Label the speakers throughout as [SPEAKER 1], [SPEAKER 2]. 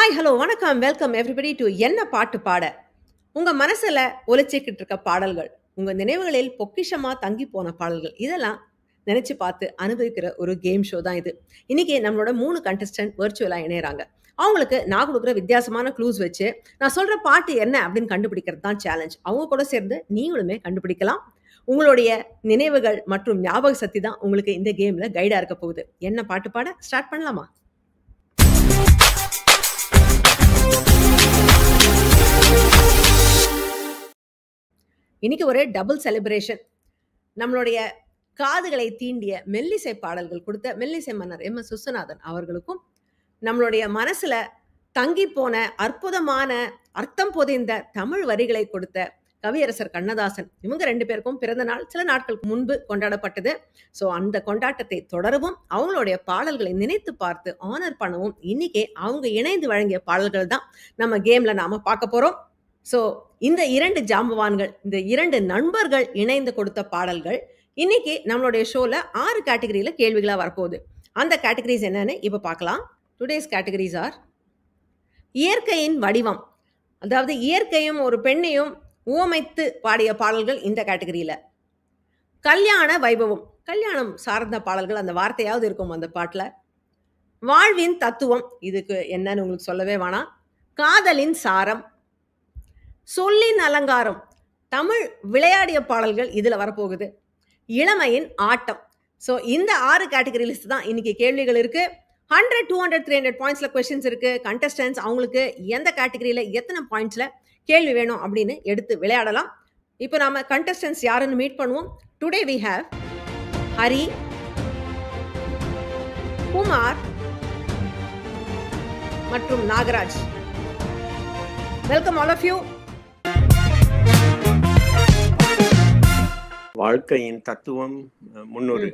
[SPEAKER 1] Hi, hello, வணக்கம், welcome everybody to என்ன பாட்டு பாட. உங்க மனசுல ஒலிச்சிக்கிட்டு இருக்க பாடல்கள், உங்க நினைவுகளில் பொக்கிஷமா தங்கி போன பாடல்கள், இதெல்லாம் நினைச்சு பார்த்து அனுபவிக்கிற ஒரு கேம் ஷோ தான் இது. இன்னைக்கு நம்மளோட 3 கண்டஸ்டன்ட் வெர்ச்சுவலா இணையறாங்க. அவங்களுக்கு நான் கொடுக்குற வித்தியாசமான க்ளூஸ் வச்சு நான் சொல்ற பாட்டு என்ன அப்படின்னு கண்டுபிடிக்கிறது தான் சேலஞ்ச். அவங்க கூட சேர்ந்து நீங்களுமே கண்டுபிடிக்கலாம். உங்களுடைய நினைவுகள் மற்றும் ஞாபக சக்தி தான் உங்களுக்கு இந்த கேம்ல கைடா இருக்க போகுது. என்ன பாட்டு பாட ஸ்டார்ட் பண்ணலாமா? இன்னைக்கு ஒரு டபுள் செலிப்ரேஷன். நம்மளுடைய காதுகளை தீண்டிய மெல்லிசை பாடல்கள் கொடுத்த மெல்லிசை மன்னர் எம்.எஸ். விஸ்வநாதன் அவர்களுக்கும், நம்மளுடைய மனசுல தங்கி போன அற்புதமான அர்த்தம் பொதிந்த தமிழ் வரிகளை கொடுத்த கவியரசர் கண்ணதாசன், இவங்க 2 பேருக்கும் பிறந்த நாள் சில நாட்களுக்கு முன்பு கொண்டாடப்பட்டது. ஸோ அந்த கொண்டாட்டத்தை தொடரவும், அவங்களுடைய பாடல்களை நினைத்து பார்த்து ஆனர் பண்ணவும் இன்னைக்கே அவங்க இணைந்து வழங்கிய பாடல்கள் தான் நம்ம கேம்ல நாம பார்க்க போறோம். ஸோ இந்த 2 ஜாம்பவான்கள், இந்த 2 நண்பர்கள் இணைந்து கொடுத்த பாடல்கள் இன்னைக்கு நம்மளுடைய ஷோல 6 கேட்டகரியில கேள்விகளா வரப்போகுது. அந்த கேட்டகரிஸ் என்னன்னு இப்ப பார்க்கலாம். டுடேஸ் கேட்டகரிஸ் ஆர்: இயற்கையின் வடிவம், அதாவது இயற்கையும் ஒரு பெண்ணையும் உவமைத்து பாடிய பாடல்கள் இந்த கேட்டகரியில. கல்யாண வைபவம், கல்யாணம் சார்ந்த பாடல்கள், அந்த வார்த்தையாவது இருக்கும் அந்த பாட்டுல. வாழ்வின் தத்துவம், இதுக்கு என்னன்னு உங்களுக்கு சொல்லவே வேணாம். காதலின் சாரம், சொல்லின் அலங்காரம், தமிழ் விளையாடிய பாடல்கள் இதுல வரப்போகுது. இளமையின் ஆட்டம். ஸோ இந்த 6 கேட்டகரி லிஸ்ட் தான் இன்னைக்கு கேள்விகள் இருக்கு. 100, 200, 300 பாயிண்ட்ஸ்ல கொஸ்டின்ஸ் இருக்கு. கண்டஸ்டன்ஸ் அவங்களுக்கு எந்த கேட்டகரியில எத்தனை பாயிண்ட்ஸ்ல கேள்வி வேணும் அப்படின்னு எடுத்து விளையாடலாம். இப்போ நாம கண்டஸ்டன்ஸ் யாருன்னு மீட் பண்ணுவோம். Today we have Hari, Kumar மற்றும் Nagaraj. Welcome all of you.
[SPEAKER 2] வாழ்க்கையின் தத்துவம் 300.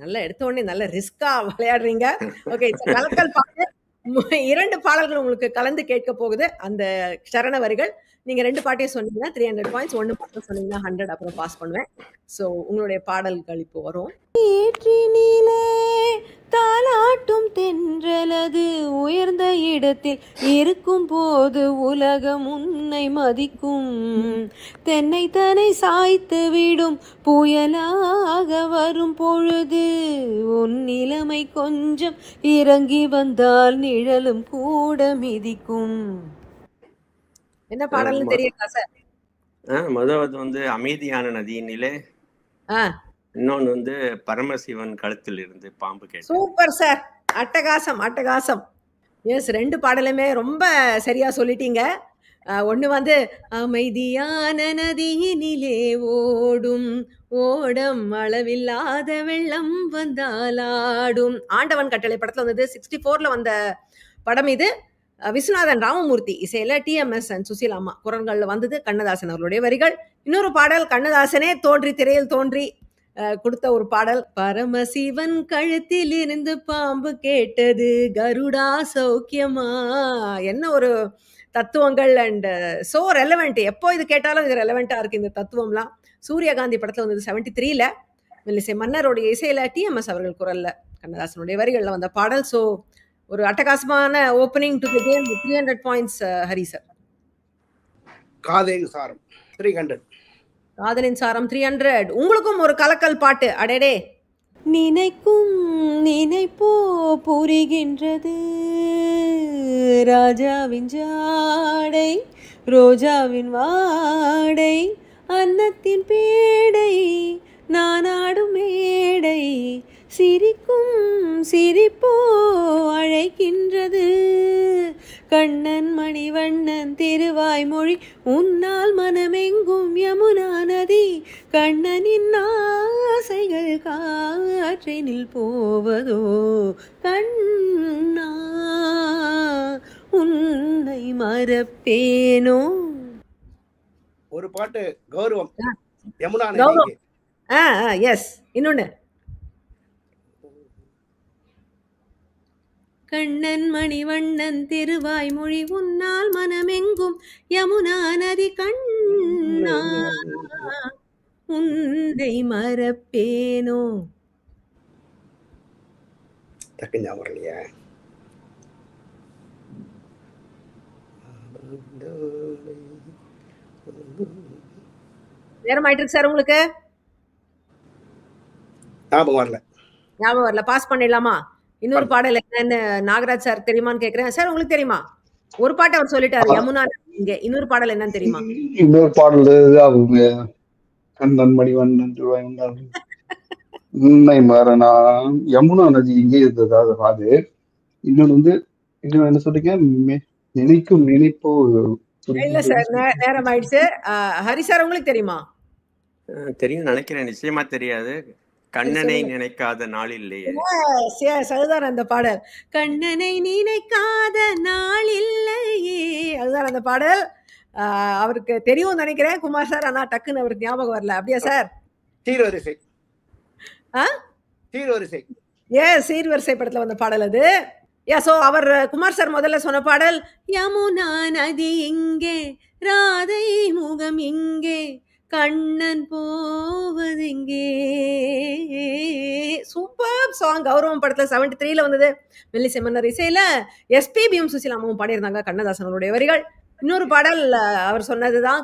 [SPEAKER 1] நல்லா எடுத்த உடனே நல்ல ரிஸ்கா விளையாடுறீங்க. ஓகே, கலக்கல் பாட்டு. 2 பாடல்கள் உங்களுக்கு கலந்து கேட்க போகுது. அந்த சரண வரிகள் நீங்க 2 பாட்டையும் சொன்னீங்கன்னா 300 பாயிண்ட்ஸ், 1 மட்டும் சொன்னீங்கன்னா 100, அப்புறம் பாஸ் பண்ணுவேன். ஸோ உங்களுடைய பாடல்கள் இப்போ வரும்.
[SPEAKER 3] ஏற்றினிலே தாலாட்டும் தென்றலது உயர்ந்த இடத்தில் இருக்கும் போது உலகம் உன்னை மதிக்கும். தென்னை தனை சாய்த்து விடும் புயலாக வரும் பொழுது உன் நிலைமை கொஞ்சம் இறங்கி வந்தால் நிழலும் கூட மிதிக்கும்.
[SPEAKER 1] என்ன பாடல்னு தெரியுதா சார்?
[SPEAKER 2] முதல்வது அமைதியான நதியினிலே, இன்னொன்னு பரமசிவன் கழுத்தில் இருந்து பாம்பு கேட்டு.
[SPEAKER 1] சூப்பர் சார், அட்டகாசம் அட்டகாசம். எஸ், 2 பாடலுமே ரொம்ப சரியா சொல்லிட்டீங்க. ஒன்று அமைதியான நதியினிலே ஓடும் ஓடம் அளவில்லாத வெள்ளம் வந்தாலாடும். ஆண்டவன் கட்டளை படத்துல வந்தது. 64ல வந்த படம் இது. விஸ்வநாதன் ராமமூர்த்தி இசையில, டிஎம்எஸ் அண்ட் சுசீலாமா குரல்கள்ல வந்தது. கண்ணதாசன் அவர்களுடைய வரிகள். இன்னொரு பாடல் கண்ணதாசனே தோன்றி திரையில் தோன்றி கொடுத்த ஒரு பாடல், பரமசிவன் கழுத்தில் இருந்து பாம்பு கேட்டது கருடா சௌக்கியமா. என்ன ஒரு தத்துவங்கள் அண்ட் சோ ரெலவெண்ட். எப்போ இது கேட்டாலும் இது ரெலவெண்டா இருக்கு இந்த தத்துவம்லாம். சூரியகாந்தி படத்துல வந்தது 73ல. மெல்லிசை மன்னருடைய இசையில, டிஎம்எஸ் அவர்கள் குரல்ல, கண்ணதாசனுடைய வரிகள்ல வந்த பாடல். ஸோ ஒரு அட்டகாசமான opening to the game. 300 points Hari sir.
[SPEAKER 4] காதலின் சாரம் 300.
[SPEAKER 1] காதலின் சாரம் 300. உங்களுக்கும் ஒரு கலக்கல் பாட்டு. அடடே,
[SPEAKER 3] நினைக்கும் நினைப்போ புரிகின்றது ராஜாவின் ஜாடை ரோஜாவின் வாடை அன்னத்தின் பேடை நானாடும் மேடை சிரிக்கும் சிரிப்போ அழைக்கின்றது கண்ணன் மணிவண்ணன் திருவாய்மொழி உன்னால் மனமெங்கும் யமுனா நதி கண்ணனின் ஆசைகள் காற்றினில் போவதோ கண்ணா உன்னை மறப்பேனோ.
[SPEAKER 4] ஒரு பாட்டு கௌரவம், யமுனா நதி.
[SPEAKER 1] எஸ், இன்னொன்னு கண்ணன் மணிவண்ணன் திருவாய்மொழி உன்னால் மனமெங்கும் யமுனா நதி கண்ணா உன்னை மறப்பேனோ.
[SPEAKER 4] டக்கு ஞாபகம் இல்லையா?
[SPEAKER 1] நேரம் ஆயிட்டு இருக்கு சார் உங்களுக்கு.
[SPEAKER 4] ஞாபகம் வரல.
[SPEAKER 1] ஞாபகம் வரல. பாஸ் பண்ணிடலாமா? இன்னொரு பாடல் என்னன்னு நாகராஜ் சார் தெரியுமான்னு கேக்குறேன். சார் உங்களுக்கு தெரியுமா? ஒரு பாட்டு அவர் சொல்லிட்டாரு, யமுனா இங்க. இன்னொரு பாடல் என்னன்னு தெரியுமா?
[SPEAKER 5] இன்னொரு பாடல் அவங்க கண்ணன் மணிவண்ணன் உண்மை மரணா யமுனா நதி இங்கே இருந்தது. அது இன்னொன்னு வந்து இன்னும் என்ன சொல்றீங்க? நினைக்கும் நினைப்போ.
[SPEAKER 1] இல்ல சார், நேரம் ஆயிடுச்சு. ஹரி சார் உங்களுக்கு தெரியுமா?
[SPEAKER 2] தெரியும் நினைக்கிறேன். நிச்சயமா தெரியாது. கண்ணனை நினைக்காத நாள் இல்லையே.
[SPEAKER 1] அதுதான் அந்த பாடல். கண்ணனை நினைக்காத நாள் இல்லையே, அதுதான் அந்த பாடல். அவருக்கு தெரியும் நினைக்கிறேன் குமார் சார். ஆனா டக்குன்னு அவருக்கு ஞாபகம் வரல. அப்படியா சார்?
[SPEAKER 4] சீர்வரிசை. சீர்வரிசை.
[SPEAKER 1] சீர்வரிசை படத்துல வந்த பாடல் அது. சோ அவர் குமார் சார் முதல்ல சொன்ன பாடல் யமுனா நதி இங்கே, ராதை முகம் இங்கே, கண்ணன் போவதெங்கே. Super song. கௌரவம் படத்துல 73ல வந்தது. மெல்லிசை மன்னர் இசையில எஸ்பிபியும் சுசிலாமாவும் பாடியிருந்தாங்க. கண்ணதாசன் அவருடைய வரிகள். இன்னொரு பாடல் அவர் சொன்னதுதான்,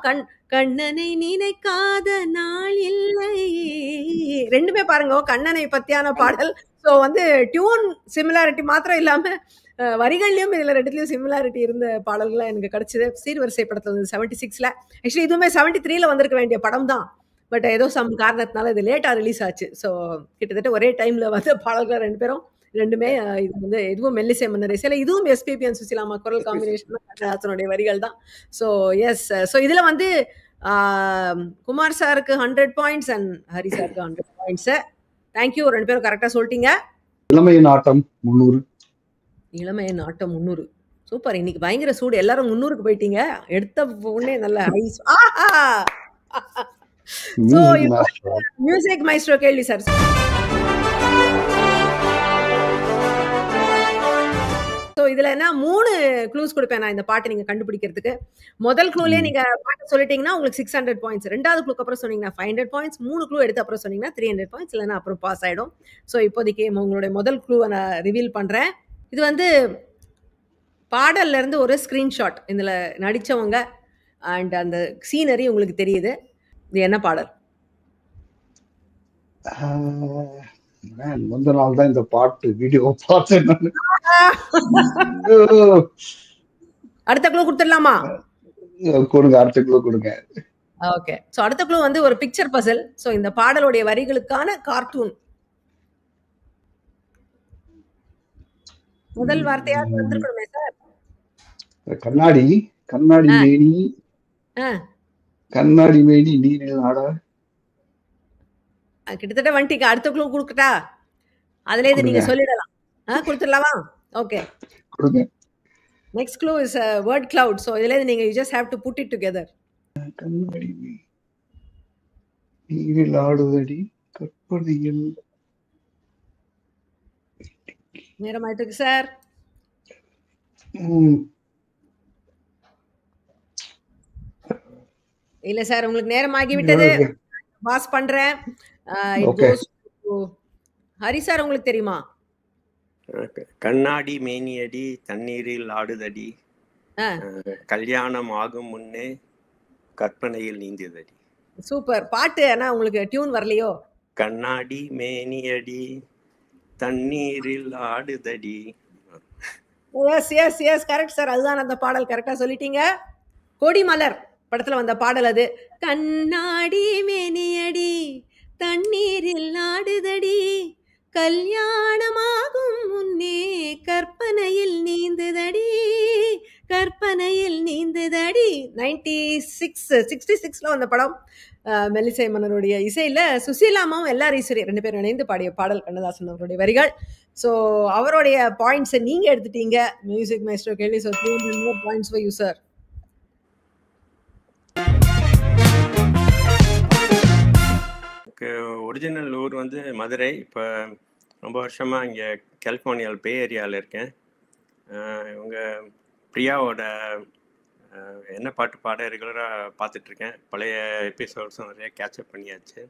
[SPEAKER 1] கண்ணனை நினைக்காத நாள் இல்லையே. ரெண்டுமே பாருங்க கண்ணனை பத்தியான பாடல். ஸோ வந்து டியூன் சிமிலாரிட்டி மாத்திரம் இல்லாம வரிகள்லயும் இதுல ரெண்டுலயும் சிமிலாரிட்டி இருந்த பாடல்கள்லாம் எனக்கு கிடைச்சது. சீர்வரிசை படத்துல வந்து 76ல. ஆக்சுவலி இதுவுமே 73ல வந்திருக்க வேண்டிய படம் தான். பட் ஏதோ சம் காரணத்தினால இது லேட்டா ரிலீஸ் ஆச்சு. ஸோ கிட்டத்தட்ட ஒரே டைம்ல வந்து பாடல்கள் ரெண்டுமே இது வந்து இதுவும் மெல்லிசை மன்னர் இசையில, இதுவும் எஸ்பிபி அண்ட் சுசிலாமா குரல் காம்பினேஷன் கண்ணதாசனுடைய வரிகள் தான். So S. ஸோ இதுல வந்து குமார் சாருக்கு 100 பாயிண்ட்ஸ் அண்ட் ஹரி சாருக்கு 100 பாயிண்ட்ஸ். தேங்க்யூ. ரெண்டு பேரும் கரெக்டா சொல்லிட்டீங்க.
[SPEAKER 5] இளமையின் ஆட்டம் 300.
[SPEAKER 1] இளமையின் ஆட்டம் 300. சூப்பர். இன்னைக்கு பயங்கர சூடு. எல்லாரும் 300க்கு போயிட்டீங்க. எடுத்த உடனே நல்ல ஐஸ். மியூசிக் மைஸ்ட்ரோ கேள்வி சார். ஸோ இதுல என்ன 3 க்ளூஸ் கொடுப்பேன் நான் இந்த பாட்டை நீங்க கண்டுபிடிக்கிறதுக்கு. முதல் க்ளூலயே நீங்க பாட்டு சொல்லிட்டீங்கன்னா உங்களுக்கு 600 பாயிண்ட்ஸ். ரெண்டாவது க்ளூக்கு அப்புறம் சொன்னீங்கன்னா 500 பாயிண்ட்ஸ். 3 க்ளூ எடுத்து அப்புறம் சொன்னீங்கன்னா 300 பாயிண்ட்ஸ். இல்லைன்னா அப்புறம் பாஸ் ஆயிடும். ஸோ இப்போதைக்கு உங்களுடைய முதல் க்ளூவை நான் ரிவீல் பண்றேன். இது வந்து பாடல்ல இருந்து ஒரு ஸ்கிரீன்ஷாட். இதுல நடிச்சவங்க அண்ட் அந்த சீனரி உங்களுக்கு தெரியுது. இது என்ன பாடல்?
[SPEAKER 5] முந்த நாள் தான் இந்த பாட்டு வீடியோ பார்த்தேன்.
[SPEAKER 1] அடுத்த க்ளூ கொடுத்துடலாமா?
[SPEAKER 5] கொடுங்க, அடுத்த க்ளூ கொடுங்க.
[SPEAKER 1] ஓகே. சோ அடுத்த க்ளூ வந்து ஒரு பிக்சர் பசில். சோ இந்த பாடலுடைய வரிகளுக்கான கார்ட்டூன். முதல் வார்த்தையா வந்திருக்கணுமே சார்.
[SPEAKER 5] கண்ணாடி மேனி. கண்ணாடி மேனி நீரில் ஆட.
[SPEAKER 1] கிட்டத்தட்ட வந்துட்டீங்க. அடுத்த க்ளூ கொடுக்கட்டா? அதுல இருந்து நீங்க சொல்லிடலாம். கொடுத்துடலாமா? ஓகே.
[SPEAKER 5] கொடுங்க.
[SPEAKER 1] Next clue is word cloud. So இதுல இருந்து நீங்க you just have to put it together.
[SPEAKER 5] கண்ணாடி நீரில் ஆடுதடி கற்பனையில்.
[SPEAKER 1] நேரம் ஆயிட்டு இருக்கு சார். இல்ல சார், உங்களுக்கு நேரம் ஆகிவிட்டது. பாஸ் பண்றேன். ஹரி சார் உங்களுக்கு தெரியுமா?
[SPEAKER 2] கண்ணாடி மேனியடி தண்ணீரில் ஆடுதடி, கல்யாணம் ஆகும் முன்னே கற்பனையில் நீந்ததடி.
[SPEAKER 1] சூப்பர். பாட்டு ஆனா உங்களுக்கு டியூன் வரலையோ?
[SPEAKER 2] கண்ணாடி மேனியடி தண்ணீரில் ஆடுதடி.
[SPEAKER 1] Yes yes yes correct sir. அதுதான் அந்த பாடல். கரெக்டா சொல்லிட்டீங்க. கொடிமலர் படத்துல வந்த பாடல் அது. கண்ணாடி மேனியடி தண்ணீரில் ஆடுதடி, கல்யாணமாகும் முன்னே கற்பனையில் நீந்துதடி, கற்பனையில் நீந்துதடி. 66ல வந்த படம். மெல்லிசை மன்னருடைய இசையில சுசீலாமாவும் எல்லார் ஈஸ்வரி 2 பேரும் இணைந்து பாடிய பாடல். கண்ணதாசன் அவருடைய வரிகள். ஸோ அவருடைய பாயிண்ட்ஸை நீங்க எடுத்துட்டீங்க. மியூசிக் மைஸ்ட்ரோ கேள்வி. So 300 points for you sir.
[SPEAKER 2] Original ஊர் வந்து மதுரை. இப்போ ரொம்ப வருஷமாக இங்கே கலிஃபோர்னியாவில் பே ஏரியாவில் இருக்கேன். இவங்க பிரியாவோட என்ன பாட்டு பாட ரெகுலராக பார்த்துட்ருக்கேன். பழைய எபிசோட்ஸும் நிறைய கேட்சப் பண்ணியாச்சு.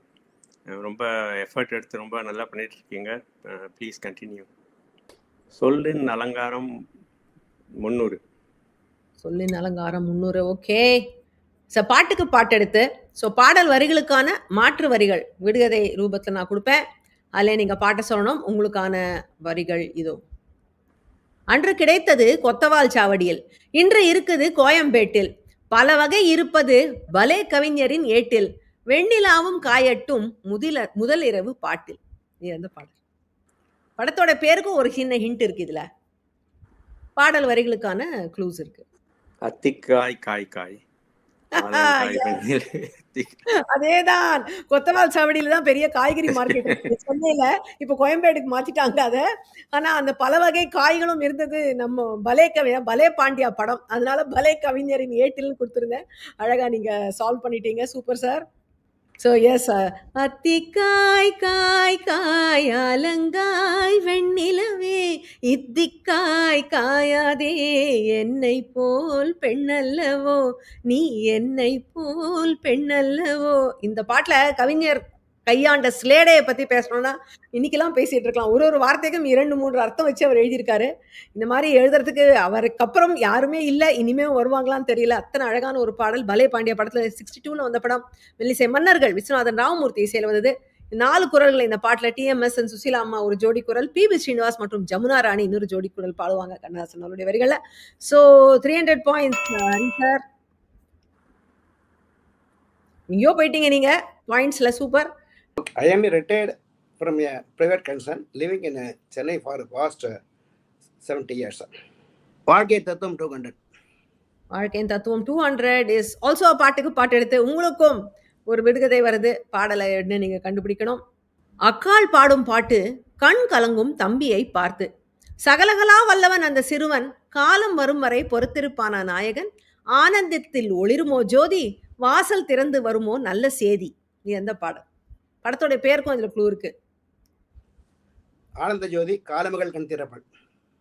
[SPEAKER 2] ரொம்ப எஃபர்ட் எடுத்து ரொம்ப நல்லா பண்ணிகிட்ருக்கீங்க. Please continue. சொல்லின் அலங்காரம் 300.
[SPEAKER 1] சொல்லின் அலங்காரம் 300. ஓகே. பாட்டுக்கு பாட்டெடுத்து பாடல் வரிகளுக்கான மாற்று வரிகள் விடுகதை ரூபத்தில் நான் கொடுப்பேன். அதில் நீங்கள் பாட்டை சொல்லணும். உங்களுக்கான வரிகள் இதோ. அன்று கிடைத்தது கொத்தவால் சாவடியில், இன்று இருக்குது கோயம்பேட்டில், பல வகை இருப்பது பலே கவிஞரின் ஏட்டில், வெண்ணிலாவும் காயட்டும் முதல் இரவு பாட்டில். இது அந்த பாடல். படத்தோட பேருக்கும் ஒரு சின்ன ஹிண்ட் இருக்கு. இதுல பாடல் வரிகளுக்கான க்ளூஸ் இருக்கு.
[SPEAKER 2] அத்திக்காய் காய் காய்
[SPEAKER 1] அதேதான். கொத்தவால் சாவடியில தான் பெரிய காய்கறி மார்க்கெட் சொன்னேல. இப்ப கோயம்பேடுக்கு மாத்திட்டாங்க அத. ஆனா அந்த பல வகை காய்களும் இருந்தது நம்ம பலே பாண்டியா படம். அதனால பலே கவிஞரின் ஏட்டில்னு கொடுத்துருந்தேன். அழகா நீங்க சால்வ் பண்ணிட்டீங்க. Super sir. எஸ், அத்திக்காய் காய் காய் அலங்காய் வெண்ணிலவே, இத்திக்காய் காயாதே என்னை போல் பெண்ணல்லவோ, நீ என்னை போல் பெண்ணல்லவோ. இந்த பாட்டுல கவிஞர் கையாண்ட ஸ்லேடையை பத்தி பேசணும்னா இன்னைக்கெல்லாம் பேசிட்டு இருக்கலாம். ஒரு வார்த்தைக்கும் 2-3 அர்த்தம் வச்சு அவர் எழுதியிருக்காரு. இந்த மாதிரி எழுதுறதுக்கு அவருக்கு அப்புறம் யாருமே இல்லை, இனிமே வருவாங்களான்னு தெரியல. அத்தனை அழகான ஒரு பாடல். பலே பாண்டியா படத்துல 62ல வந்த படம். மெல்லிசை மன்னர்கள் விஸ்வநாதன் ராமமூர்த்தி இசையில் வந்தது. 4 குரல்கள் இந்த பாட்டுல. டிஎம்எஸ் அண்ட் சுசீலா அம்மா ஒரு ஜோடி குரல், பிபி ஸ்ரீனிவாஸ் மற்றும் ஜமுனா ராணி இன்னொரு ஜோடி குரல் பாடுவாங்க கண்ணதாசன் அவருடைய வரிகள்ல. 300 பாயிண்ட்ஸ் சார். எங்கேயோ போயிட்டீங்க நீங்க பாயிண்ட்ஸ்ல. Super.
[SPEAKER 4] I am retired from a private concern, living in Chennai for the past 70 years. வாழ்க்கை தத்துவம் 200.
[SPEAKER 1] வாழ்க்கையின் தத்துவம் 200 இஸ் ஆல்சோ பாட்டுக்கு பாட்டு எடுத்து உங்களுக்கும் ஒரு விடுகதை வருது. பாடலை என்ன நீங்க கண்டுபிடிக்கணும். அக்காள் பாடும் பாட்டு கண் கலங்கும் தம்பியை பார்த்து, சகலகலா வல்லவன் அந்த சிறுவன், காலம் வரும் வரை பொறுத்திருப்பானா நாயகன், ஆனந்தத்தில் ஒளிருமோ ஜோதி, வாசல் திறந்து வருமோ நல்ல சேதி. இது எந்த பாடல்? படத்தோட பேருக்கும் இதுல க்ளூ இருக்கு.
[SPEAKER 4] ஆனந்த ஜோதி காலமகள் கண் திறப்பன்.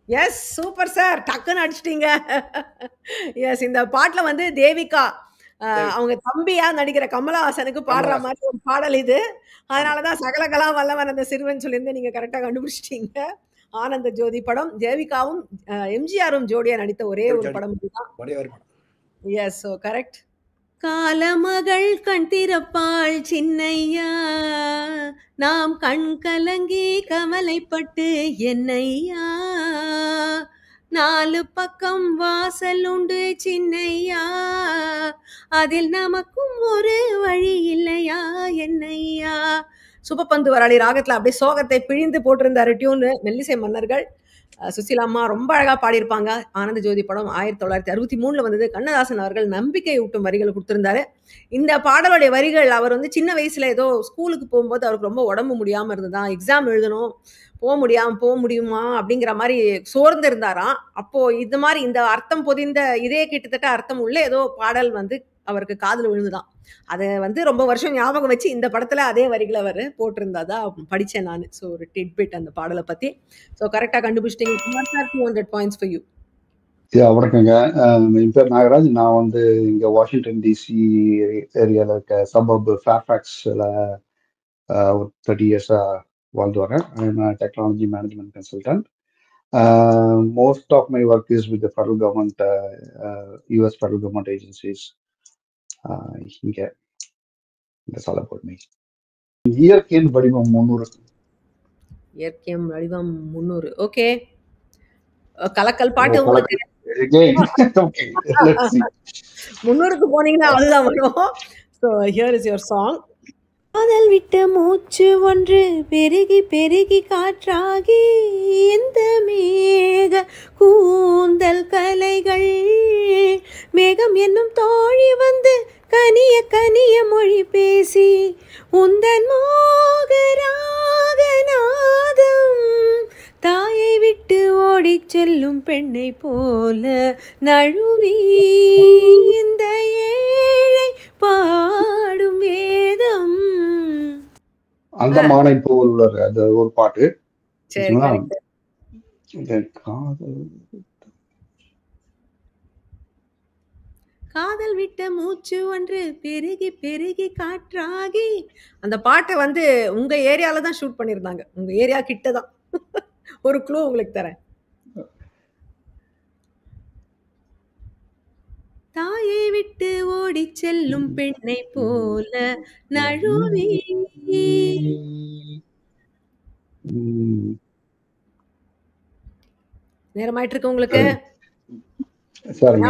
[SPEAKER 1] S, super sir. டக்குன்னு அடிச்சிட்டீங்க. எஸ், இந்த பாட்டுல வந்து தேவிகா அவங்க தம்பியா நடிக்கிற கமலஹாசனுக்கு பாடுற மாதிரி ஒரு பாடல் இது. அதனாலதான் சகலகலா வல்லவன் அந்த சிறுவன் சொல்லியிருந்து நீங்க கரெக்டா கண்டுபிடிச்சிட்டீங்க. ஆனந்த ஜோதி படம். தேவிகாவும் எம்ஜிஆரும் ஜோடியா நடித்த ஒரே ஒரு படம் இதுதான். S, so correct.
[SPEAKER 3] காலமகள் கண் திறப்பாள் சின்னையா, நாம் கண் கலங்கி கவலைப்பட்டு என்னையா, 4 பக்கம் வாசல் உண்டு சின்னையா, அதில் நமக்கும் ஒரு வழி இல்லையா என்னையா.
[SPEAKER 1] சுபப்பந்து வராளி ராகத்துல அப்படியே சோகத்தை பிழிந்து போட்டிருந்தாரு டியூன் மெல்லிசை மன்னர்கள். சுசீலா அம்மா ரொம்ப அழகா பாடியிருப்பாங்க. ஆனந்த ஜோதி படம் 1963 வந்தது. கண்ணதாசன் அவர்கள் நம்பிக்கை ஊட்டும் வரிகளை கொடுத்திருந்தாரு. இந்த பாடலுடைய வரிகள், அவர் வந்து சின்ன வயசுல ஏதோ ஸ்கூலுக்கு போகும்போது அவருக்கு ரொம்ப உடம்பு முடியாம இருந்ததா, எக்ஸாம் எழுதணும், போக முடியுமா அப்படிங்கிற மாதிரி சோர்ந்து இருந்தாராம். அப்போ இது மாதிரி இந்த அர்த்தம் பொதிந்த இதே கிட்டத்தட்ட அர்த்தம் உள்ள ஏதோ பாடல் வந்து அவருக்கு காதுல விழுந்துதான். அதை வந்து ரொம்ப வருஷம் ஞாபகம் வச்சு இந்த படத்துல அதே வரிகளை அவர் போட்டிருந்தாதான் படிச்சேன் நான். ஸோ ஒரு டிட்பிட் அந்த பாடலை பத்தி. ஸோ கரெக்டா கண்டுபிடிச்சிட்டீங்க. 200 பாயிண்ட்ஸ் ஃபார் யூ.
[SPEAKER 5] வணக்கங்க. என் பேர் நாகராஜ். நான் வந்து இங்க வாஷிங்டன் டிசி ஏரியால இருக்க சபப் ஃபேர்ஃபேக்ஸ்ல ஒரு 30 இயர்ஸா வாழ்ந்து வரேன். Technology management consultant. Most of my work is with the federal government, US federal government agencies. இங்க that's all about me. இயற்கையின் வடிவம் 300.
[SPEAKER 1] இயற்கையின் வடிவம் 300. ஓகே, கலக்கல் பாட்டு உங்களுக்கு.
[SPEAKER 5] Okay, let's see.
[SPEAKER 1] 300க்கு போனீங்கன்னா அதுதான் வரும். So here is your song.
[SPEAKER 3] காதல் விட்ட மூச்சு ஒன்று பெருகி பெருகி காற்றாகி, இந்த மேக கூந்தல் கலைகள், மேகம் என்னும் தோழி வந்து கனிய கனிய மொழி பேசி, உந்தன் மோகராகநாதம் தாயை விட்டு ஓடிச் செல்லும் பெண்ணை போல நழுவி, இந்த ஏழை பாடும் வேதம்.
[SPEAKER 5] அந்த மானை போல் உள்ளது அது ஒரு பாட்டு.
[SPEAKER 1] சரி, காதல் விட்ட மூச்சு ஒன்று பெருகி பெருகி காற்றாகி. அந்த பாட்டை வந்து உங்க ஏரியால தான் ஷூட் பண்ணிருந்தாங்க. உங்க ஏரியா கிட்டதான். ஒரு க்ளூ உங்களுக்கு தரேன். தாயை விட்டு ஓடி
[SPEAKER 3] ஓடிச் செல்லும் பெண்ணை போல நழுவி.
[SPEAKER 1] நேரமாயிட்டு இருக்கு உங்களுக்கு.
[SPEAKER 5] சரிங்க.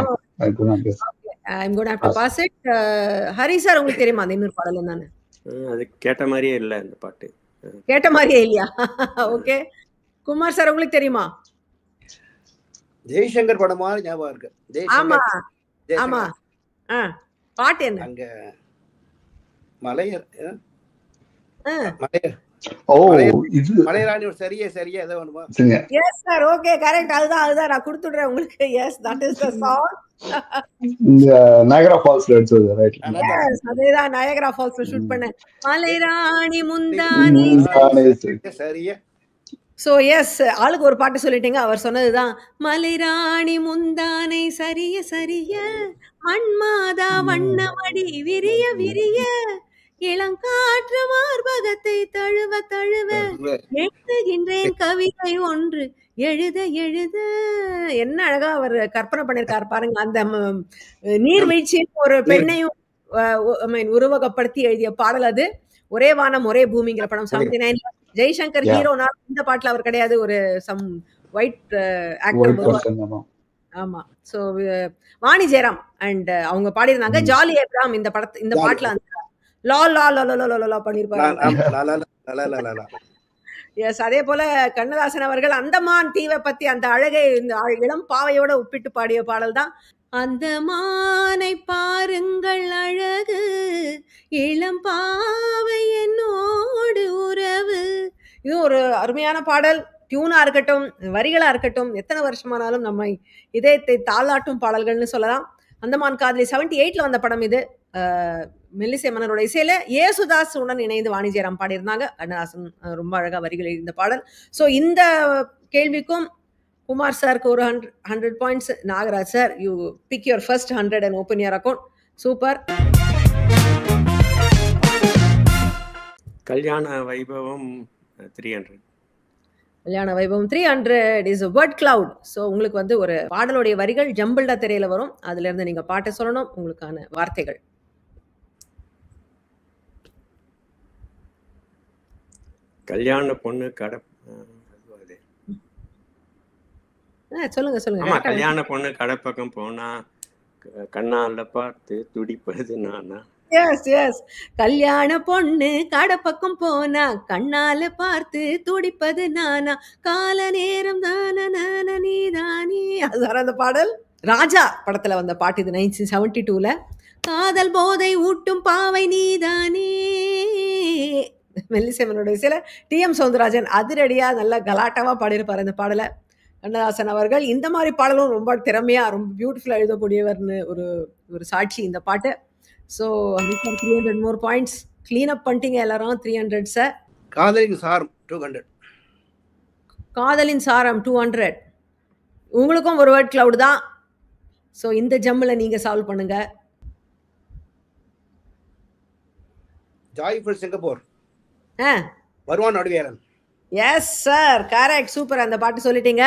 [SPEAKER 1] I'm going to have to pass it. Hari sir உங்களுக்கு தெரியுமா அந்த இன்னொரு பாடல் என்னன்னு?
[SPEAKER 2] அது கேட்ட மாதிரியே இல்லை இந்த பாட்டு.
[SPEAKER 1] கேட்ட மாதிரியே இல்லையா? ஓகே. குமார் சார் உங்களுக்கு தெரியுமா?
[SPEAKER 4] ஜெய்சங்கர் படம் மாதிரி ஞாபகம் இருக்கு.
[SPEAKER 1] ஆமா ஆமா. பாட்டு என்ன?
[SPEAKER 4] அங்க மலையர் மலையராணி ஒரு சரியா ஏதோ வேணுமா?
[SPEAKER 1] Yes sir, okay, correct. அதுதான் நான் கொடுத்துடுறேன் உங்களுக்கு. Yes, that is the song.
[SPEAKER 5] Niagara Falls எடுத்தது, ரைட்?
[SPEAKER 1] எஸ், அதேதான். நயகரா ஃபால்ஸ்ல ஷூட் பண்ண மலைராணி முந்தானி
[SPEAKER 4] சரியா.
[SPEAKER 1] சோ எஸ், ஆளுக்கு ஒரு பாட்டு சொல்லிட்டீங்க. அவர் சொன்னதுதான் மலைராணி முந்தானை சரிய சரிய மண்மாதா வண்ணமடி விரிய விரிய இளங்காற்று மார்பகத்தை தழுவ தழுவ எழுதுகின்றேன் கவிதை ஒன்று எழுத எழுத. என்ன அழகா அவர் கற்பனை பண்ணிருக்காரு பாருங்க. அந்த நீர்வீழ்ச்சியும் ஒரு பெண்ணையும் உருவகப்படுத்தி எழுதிய பாடல் அது. ஒரே வானம் ஒரே பூமிங்கிற படம் 79. ஜெய்சங்கர் ஹீரோனா இந்த பாட்டுல அவர் கிடையாது, ஒரு சம் ஒயிட் ஆக்டர். ஆமா. சோ வாணி ஜெயராம் அண்ட் அவங்க பாடியிருந்தாங்க. ஜாலி ஏப்ராம் இந்த பாட்டுல லா லா லா லா லா லா பண்ணிருப்பாரு. எஸ், அதே போல கண்ணதாசன் அவர்கள் அந்தமான் தீவை பத்தி அந்த அழகை இந்த இளம் பாவையோட ஒப்பிட்டு பாடிய பாடல் தான் அந்தமானை பாருங்கள் அழகு இளம் பாவை என்னோடு உறவு. இது ஒரு அருமையான பாடல். டியூனா இருக்கட்டும், வரிகளா இருக்கட்டும், எத்தனை வருஷமானாலும் நம்மை இதயத்தை தாளாட்டும் பாடல்கள்னு சொல்லலாம். அந்தமான் காதலி 78ல வந்த படம் இது. மெல்லிசை மன்னரோட இசையில ஏசுதாஸ் உடன் இணைந்து வாணி ஜெயராம் பாடியிருந்தாங்க. கண்ணதாசன் ரொம்ப அழகா வரிகள் இந்த பாடல். ஸோ இந்த கேள்விக்கும் குமார் சாருக்கு ஒரு 100 points. Nagaraj sir, you pick your first 100 and open your account. Super.
[SPEAKER 2] கல்யாண வைபவம் 300.
[SPEAKER 1] கல்யாண வைபவம் 300 இஸ் வேர்ட் கிளவுட். ஸோ உங்களுக்கு வந்து ஒரு பாடலுடைய வரிகள் ஜம்பிள்டா திரையில வரும். அதுல இருந்து நீங்க பாட்டை சொல்லணும். உங்களுக்கான வார்த்தைகள்
[SPEAKER 2] கல்யாண பொண்ணு கடை
[SPEAKER 1] சொல்லுங்க.
[SPEAKER 2] ஆமா, கல்யாண பொண்ணு கடை பக்கம் போனா கண்ணால பார்த்து துடிப்பது நானா.
[SPEAKER 1] எஸ் எஸ், கல்யாண பொண்ணு கடை பக்கம் போனா கண்ணால பார்த்து துடிப்பது நானா, கால நேரம் தான நான நீதானே. அதுதான் அந்த பாடல். ராஜா படத்துல வந்த பாட்டு இது 1972ல. காதல் போதை ஊட்டும் பாவை நீதானே. மெல்லிசைமனோட இசையில டிஎம் சௌந்தரராஜன் அதிரடியா நல்லா கலாட்டாவா பாடியிருப்பாரு அந்த பாடலை. கண்ணதாசன் அவர்கள் இந்த மாதிரி பாடலும் ரொம்ப திறமையா ரொம்ப பியூட்டிஃபுல்லா எழுதக்கூடியவர்னு ஒரு சாட்சி இந்த பாட்டு. So 300 more points. Clean up பண்ணிட்டீங்க எல்லாரும். 300 சார்.
[SPEAKER 4] காதலின் சாரம் 200.
[SPEAKER 1] காதலின் சாரம் 200. உங்களுக்கும் ஒரு வேர்ட் கிளவுட் தான். ஸோ இந்த ஜம்மில் நீங்க சால்வ் பண்ணுங்க.
[SPEAKER 4] Joyful Singapore Varuvan Vadivelan.
[SPEAKER 1] Yes sir, correct, super. அந்த பாட்டு சொல்லிட்டீங்க.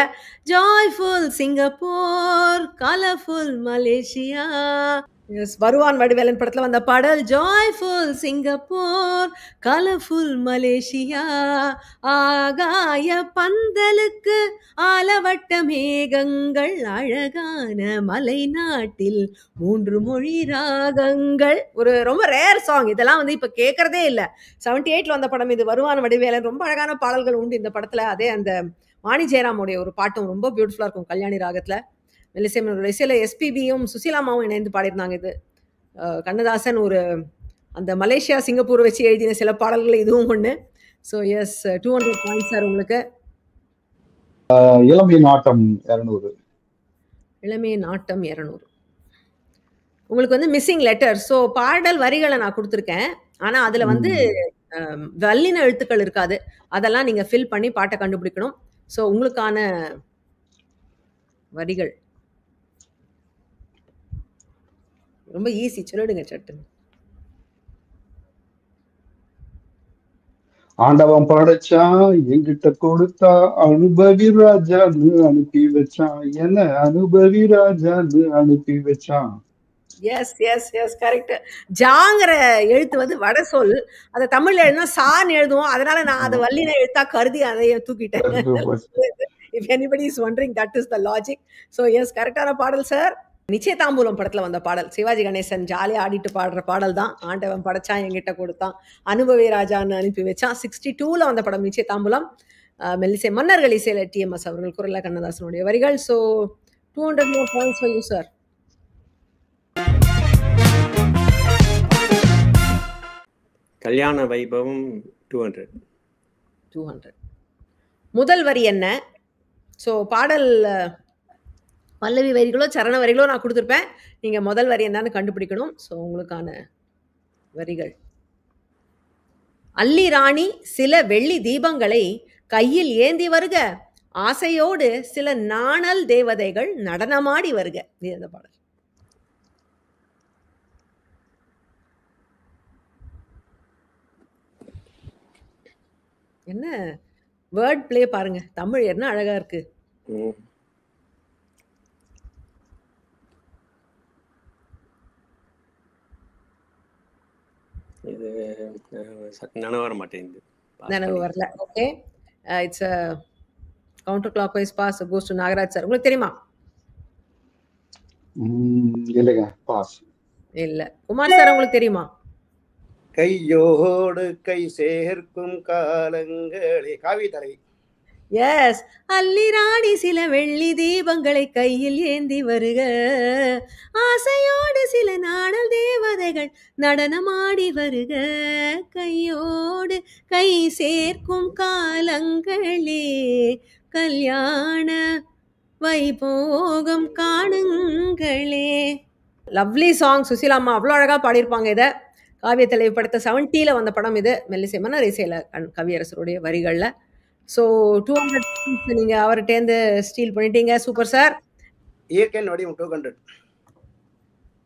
[SPEAKER 1] Joyful Singapore, colourful Malaysia. Yes, Varuvan Vadivelan படத்துல வந்த பாடல். Joyful Singapore, colourful Malaysia. ஆகாய பந்தலுக்கு ஆலவட்ட மேகங்கள், அழகான மலை நாட்டில் 3 மொழி ராகங்கள். ஒரு ரொம்ப ரேர் சாங். இதெல்லாம் வந்து இப்ப கேட்கறதே இல்ல. 78ல வந்த படம் இது. வருவான் வடிவேலன். ரொம்ப அழகான பாடல்கள் உண்டு இந்த படத்துல. அதே அந்த வாணி ஜெயராமுடைய ஒரு பாட்டும் ரொம்ப பியூட்டிஃபுல்லா இருக்கும் கல்யாணி ராகத்துல. மெல்லிசைமனோட இசையில எஸ்பிபியும் சுசீலாமாவும் இணைந்து பாடியிருந்தாங்க இது. கண்ணதாசன் ஒரு அந்த மலேசியா சிங்கப்பூர் வச்சு எழுதின சில பாடல்கள் இதுவும் ஒண்ணு. ஸோ எஸ், 200 பாயிண்ட்ஸ் சார் உங்களுக்கு.
[SPEAKER 5] இளமை நாட்டம் 200.
[SPEAKER 1] இளமை நாட்டம் 200. உங்களுக்கு வந்து மிஸ்ஸிங் லெட்டர். ஸோ பாடல் வரிகளை நான் கொடுத்துருக்கேன். ஆனா அதுல வந்து வல்லின எழுத்துக்கள் இருக்காது. அதெல்லாம் நீங்க ஃபில் பண்ணி பாட்டை கண்டுபிடிக்கணும். ஸோ உங்களுக்கான வரிகள் ரொம்ப ஈஸி, சொல்லிடுங்க சட்டுன்னு.
[SPEAKER 5] ஆண்டவன் படைச்சான், என்கிட்ட கொடுத்தா, அனுபவி ராஜான்னு அனுப்பி வச்சான், என்ன அனுபவி ராஜான்னு அனுப்பி வச்சான்.
[SPEAKER 1] Yes yes yes correct. ஜாங்கிற எழுத்து வந்து வட சொல், அதை தமிழ்ல எழுதினா சான்னு எழுதுவோம். அதனால நான் அதை வல்லின எழுத்தா கருதி அதையே தூக்கிட்டேன். If anybody is wondering, that is the logic. So yes, கரெக்டான பாடல் சார். நிச்சயதாம்பூலம் படத்துல வந்த பாடல், சிவாஜி கணேசன் ஜாலியா ஆடிட்டு பாடுற பாடல் தான். ஆண்டவன் படைச்சான் என்கிட்ட கொடுத்தான், அனுபவி ராஜான்னு அனுப்பி வச்சான். 62ல வந்த படம் நிச்சயதாம்பூலம். மெல்லிசை மன்னர்கள் இசையில டிஎம்எஸ் அவர்கள், குரல்ல கண்ணதாசனுடைய வரிகள். So 200 more points for you, sir.
[SPEAKER 2] கல்யாண வைபவம் 200.
[SPEAKER 1] முதல் வரி என்ன? ஸோ பாடல் பல்லவி வரிகளோ சரண வரிகளோ நான் கொடுத்துருப்பேன். நீங்கள் முதல் வரி என்னன்னு கண்டுபிடிக்கணும். ஸோ உங்களுக்கான வரிகள்: அல்லி ராணி சில வெள்ளி தீபங்களை கையில் ஏந்தி வருக, ஆசையோடு சில நாணல் தேவதைகள் நடனமாடி வருக. இது அந்த பாடல். என்ன வேர்ட் பிளே பாருங்க, தமிழ் என்ன அழகா இருக்கு.
[SPEAKER 2] இது நினைவு வர மாட்டேங்குது.
[SPEAKER 1] நினைவு வரல. Okay, it's counter clockwise pass goes to Nagaraj sir. உங்களுக்கு தெரியுமா?
[SPEAKER 5] இல்லைங்க, பாஸ்.
[SPEAKER 1] இல்ல. குமார் சார் உங்களுக்கு தெரியுமா?
[SPEAKER 4] கையோடு கை சேர்க்கும் காலங்களே, காவி தலைவி.
[SPEAKER 1] எஸ், அல்லி ராணி சில வெள்ளி தீபங்களை கையில் ஏந்தி வருக, ஆசையோடு சில நாணல் தேவதைகள் நடனமாடி வருக, கையோடு கை சேர்க்கும் காலங்களே, கல்யாண வைபோகம் காணுங்களே. Lovely song. சுசீலாம்மா அவ்வளோ அழகாக பாடியிருப்பாங்க இதை. காவிய தலைவி படத்தை 70ல வந்த படம் இது. மெல்லிசை மன்னர் இசையில கவியரசருடைய வரிகளில். ஸோ 200 நீங்கள் அவர்கிட்டேருந்து ஸ்டீல் பண்ணிட்டீங்க. Super sir.
[SPEAKER 4] இயற்கையின் வடிவம் 200.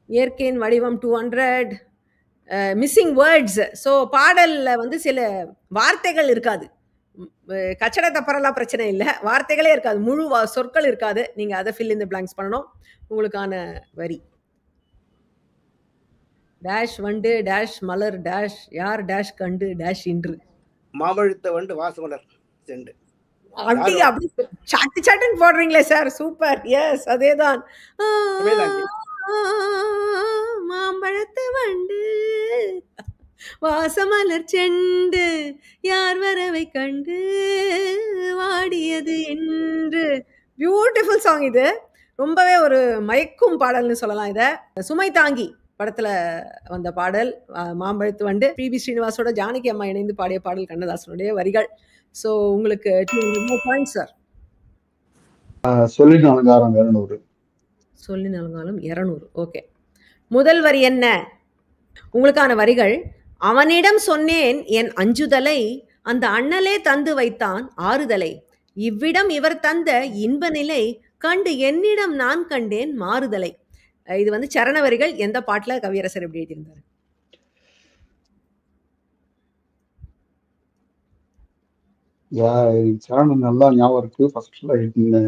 [SPEAKER 1] இயற்கையின் வடிவம் 200. Missing words. ஸோ பாடலில் வந்து சில வார்த்தைகள் இருக்காது. கச்சட தப்பரெல்லாம் பிரச்சனை இல்லை, வார்த்தைகளே இருக்காது, முழு சொற்கள் இருக்காது. நீங்கள் அதை ஃபில் இன் தி பிளாங்க்ஸ் பண்ணணும். உங்களுக்கான வரி: டேஷ் வண்டு டேஷ் மலர் டேஷ் யார் டேஷ் கண்டு டேஷ் இன்று.
[SPEAKER 4] மாமழுத்த வண்டு வாசமலர் செண்டு.
[SPEAKER 1] அப்படி அப்படி சாட்டு சாட்டுன்னு போடுறீங்களே சார், சூப்பர். எஸ், அதேதான். மாம்பழத்து வண்டு வாசமலர் செண்டு யார் வரவை கண்டு வாடியது என்று. பியூட்டிஃபுல் சாங் இது. ரொம்பவே ஒரு மயக்கும் பாடல்னு சொல்லலாம் இதை. சுமை தாங்கி படத்துல வந்த பாடல் மாம்பழத்து வண்டு. பிபி ஸ்ரீனிவாசோட ஜானகி அம்மா இணைந்து பாடிய பாடல், கண்ணதாசனுடைய வரிகள். ஸோ உங்களுக்கு 200 பாயிண்ட்ஸ் சார்.
[SPEAKER 5] சொல்லின் அலங்காரம் 200.
[SPEAKER 1] சொல்லின் அலங்காரம் 200. ஓகே, முதல் வரி என்ன? உங்களுக்கான வரிகள்: அவனிடம் சொன்னேன் என் அஞ்சுதலை, அந்த அண்ணலே தந்து வைத்தான் ஆறுதலை, இவ்விடம் இவர் தந்த இன்ப நிலை, கண்டு என்னிடம் நான் கண்டேன் மாறுதலை. இது வந்து சரண வரிகள். எந்த பாட்டுல கவியரசர் எப்படி எழுதியிருந்தாரு?
[SPEAKER 5] சரணம் நல்லா ஞாபகம் இருக்கு. ஃபர்ஸ்ட்ல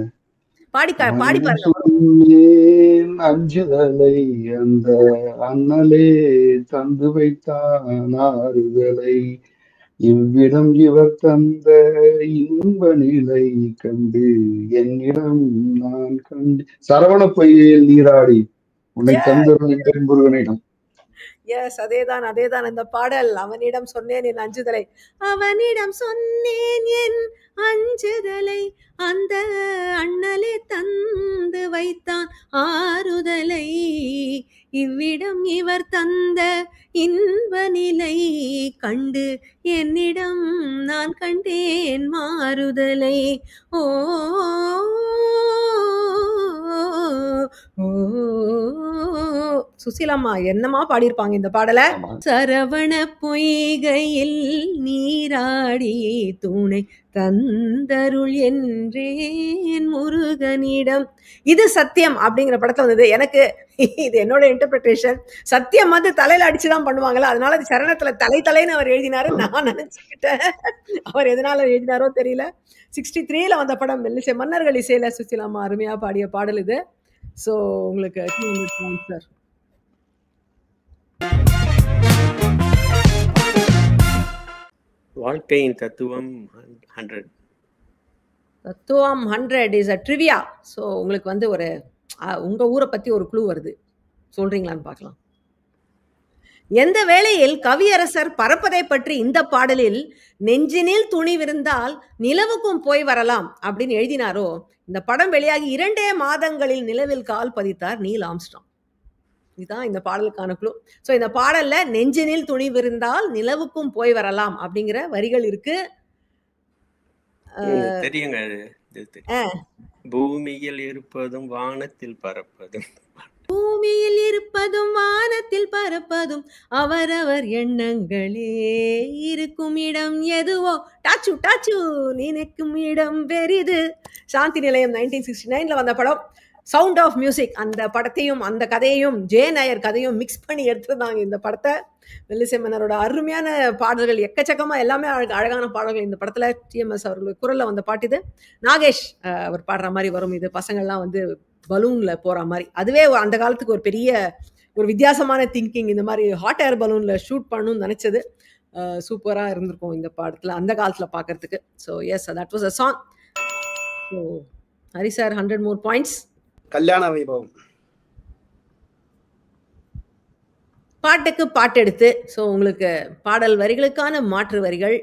[SPEAKER 1] பாடி பாருங்க.
[SPEAKER 5] அஞ்சுதலை அந்த அண்ணலே தந்து வைத்தான் ஆறுதலை, இவ்விடம் இவர் தந்த இன்ப நிலை, கண்டு என்னிடம் நான் கண்டு சரவண பொய்யில் நீராடி உன்னை தந்தருள் முருகனிடம்.
[SPEAKER 1] எஸ், அதேதான் அதேதான் இந்த பாடல். அவனிடம் சொன்னேன் என் அஞ்சுதலை, அவனிடம் சொன்னேன் என் அஞ்சுதலை, அந்த அண்ணலே தந்து வைத்தான் ஆறுதலை, இவ்விடம் இவர் தந்த இன்ப நிலை, கண்டு என்னிடம் நான் கண்டேன் மாறுதலை. ஓ சுசீலாம்மா என்னமா பாடியிருப்பாங்க இந்த பாடலை. சரவண பொய்கையில் நீராடி துணை தந்தருள் என்றேன் முருகனிடம். இது சத்தியம் அப்படிங்கிற படத்துல வந்தது. எனக்கு இது என்னோட இன்டர்பிரேஷன். சத்தியம் வந்து தலையில அடிச்சுதான் பண்ணுவாங்களா, அதனால அது சரணத்துல தலைன்னு அவர் எழுதினாரு நான் நினைச்சுக்கிட்டேன். அவர் எதனால எழுதினாரோ தெரியல. 63ல வந்த படம் மெல்லிசை மன்னர்கள் இசையில சுசீலாம்மா அருமையா பாடிய பாடல் இது. ஸோ உங்களுக்கு 200 பாயிண்ட்ஸ் சார்.
[SPEAKER 2] வாழ்க்கையின் தத்துவம் 100.
[SPEAKER 1] தத்துவம் 100 இஸ் அ ட்ரிவியா. ஸோ உங்களுக்கு வந்து ஒரு உங்க ஊரை பத்தி ஒரு க்ளூ வருது, சொல்றீங்களான்னு பார்க்கலாம். எந்த வேளையில் கவியரசர் பறப்பதை பற்றி இந்த பாடலில் நெஞ்சினில் துணிவிருந்தால் நிலவுக்கும் போய் வரலாம் அப்படின்னு எழுதினாரோ, இந்த படம் வெளியாகி 2 மாதங்களில் நிலவில் கால் பதித்தார் நீல் ஆம்ஸ்ட்ராங். இதுதான் இந்த பாடலுக்கான க்ளூ. ஸோ இந்த பாடல்ல நெஞ்சினில் துணிவிருந்தால் நிலவுக்கும் போய் வரலாம் அப்படிங்கிற வரிகள் இருக்கு.
[SPEAKER 2] தெரியுங்க. பூமியில் இருப்பதும் வானத்தில் பறப்பதும்,
[SPEAKER 1] பூமியில் இருப்பதும் வானத்தில் பறப்பதும் அவரவர் எண்ணங்களே, இருக்கும் இடம் எதுவோ டாச்சு டாச்சு நினைக்கும் இடம் பெரிது. சாந்தி நிலையம் 1969ல வந்த படம். சவுண்ட் ஆஃப் மியூசிக் அந்த படத்தையும் அந்த கதையையும் ஜே நாயர் கதையும் மிக்ஸ் பண்ணி எடுத்துருந்தாங்க இந்த படத்தை. மெல்லிசை மன்னரோட அருமையான பாடல்கள் எக்கச்சக்கமா, எல்லாமே அழகான பாடல்கள் இந்த படத்துல. டிஎம்எஸ் அவர்களுடைய குரல்ல வந்த பாட்டு இது. நாகேஷ் அவர் பாடுற மாதிரி வரும் இது. பசங்கள்லாம் வந்து பலூன்ல போற மாதிரி. அதுவே அந்த காலத்துக்கு ஒரு பெரிய ஒரு வித்தியாசமான திங்கிங். இந்த மாதிரி ஹாட் ஏர் பலூன்ல ஷூட் பண்ணணும்னு நினைச்சது சூப்பரா இருந்திருக்கும் இந்த பாடத்துல அந்த காலத்துல பாக்குறதுக்கு. So yes, that was a song. So Hari sir 100 more points.
[SPEAKER 4] கல்யாண வைபவம்
[SPEAKER 1] பாட்டுக்கு பாட்டு எடுத்து. ஸோ உங்களுக்கு பாடல் வரிகளுக்கான மாற்று வரிகள்.